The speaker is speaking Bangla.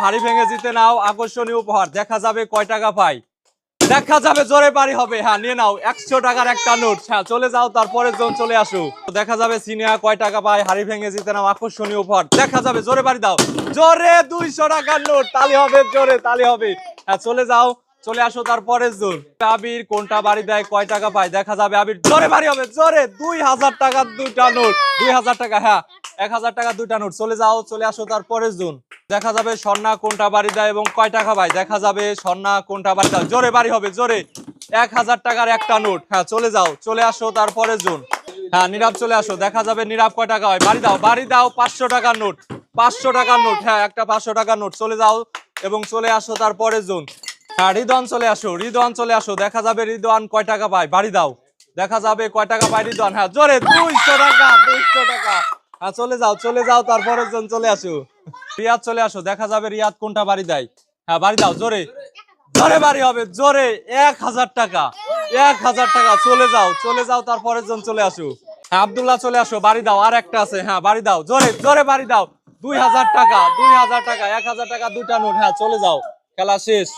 হাড়ি ভেঙে জিতে নাও আকর্ষণীয় উপহার। দেখা যাবে কয় টাকা পাই, দেখা যাবে জোরে বাড়ি হবে। হ্যাঁ নিয়ে নাও 100 টাকার একটা নোট। হ্যাঁ চলে যাও, তারপরে জন চলে আসো। দেখা যাবে সিনিয়া কয় টাকা পায়, হাড়ি ভেঙে জিতে নাও আকর্ষণীয় উপহার। দেখা যাবে জোরে বাড়ি দাও, জোরে 200 টাকার নোট। তালি হবে, জোরে তালি হবে। হ্যাঁ চলে যাও, চলে আসো তারপরে জন। আবির কোনটা বাড়ি দেয়, কয় টাকা পায়, দেখা যাবে। আবির জোরে বাড়ি হবে, জোরে 2000 টাকার দুইটা নোট। 2000 টাকা, হ্যাঁ 1000 টাকার দুইটা নোট। চলে যাও, চলে আসো তারপরে জন। দেখা যাবে স্বর্ণা কোনটা বাড়ি দেয় এবং কয় টাকা পায়, দেখা যাবে স্বর্ণা কোনটা বাড়ি দেয়। জোরে বাড়ি হবে, জোরে 1000 টাকার একটা নোট। হ্যাঁ চলে যাও, চলে আসো তারপরে জন। হ্যাঁ নীরব চলে আসো, দেখা যাবে নীরব কয় টাকা হয়, বাড়ি দাও, বাড়ি দাও 500 টাকার নোট। 500 টাকার নোট, হ্যাঁ একটা 500 টাকার নোট। চলে যাও এবং চলে আসো তারপরে জন। হ্যাঁ রিদওয়ান চলে আসো, রিদওয়ান চলে আসো, দেখা যাবে রিদওয়ান কয় টাকা পায়, বাড়ি দাও, দেখা যাবে কয় টাকা পায় রিদওয়ান। হ্যাঁ জোরে 200 টাকা, 200 টাকা। হ্যাঁ চলে যাও, চলে যাও তারপরের জন চলে আসো। রিয়াদ চলে আসো, দেখা যাবে রিয়াদ কোনটা বাড়ি দেয়। হ্যাঁ বাড়ি দাও, জোরে জোরে বাড়ি হবে, জোরে 1000 টাকা, 1000 টাকা। চলে যাও, চলে যাও তারপরের জন চলে আসো। হ্যাঁ আব্দুল্লাহ চলে আসো, বাড়ি দাও, আর একটা আছে। হ্যাঁ বাড়ি দাও, জোরে জোরে বাড়ি দাও 2000 টাকা, 2000 টাকা, 1000 টাকা দুইটা নোট। হ্যাঁ চলে যাও, খেলা শেষ।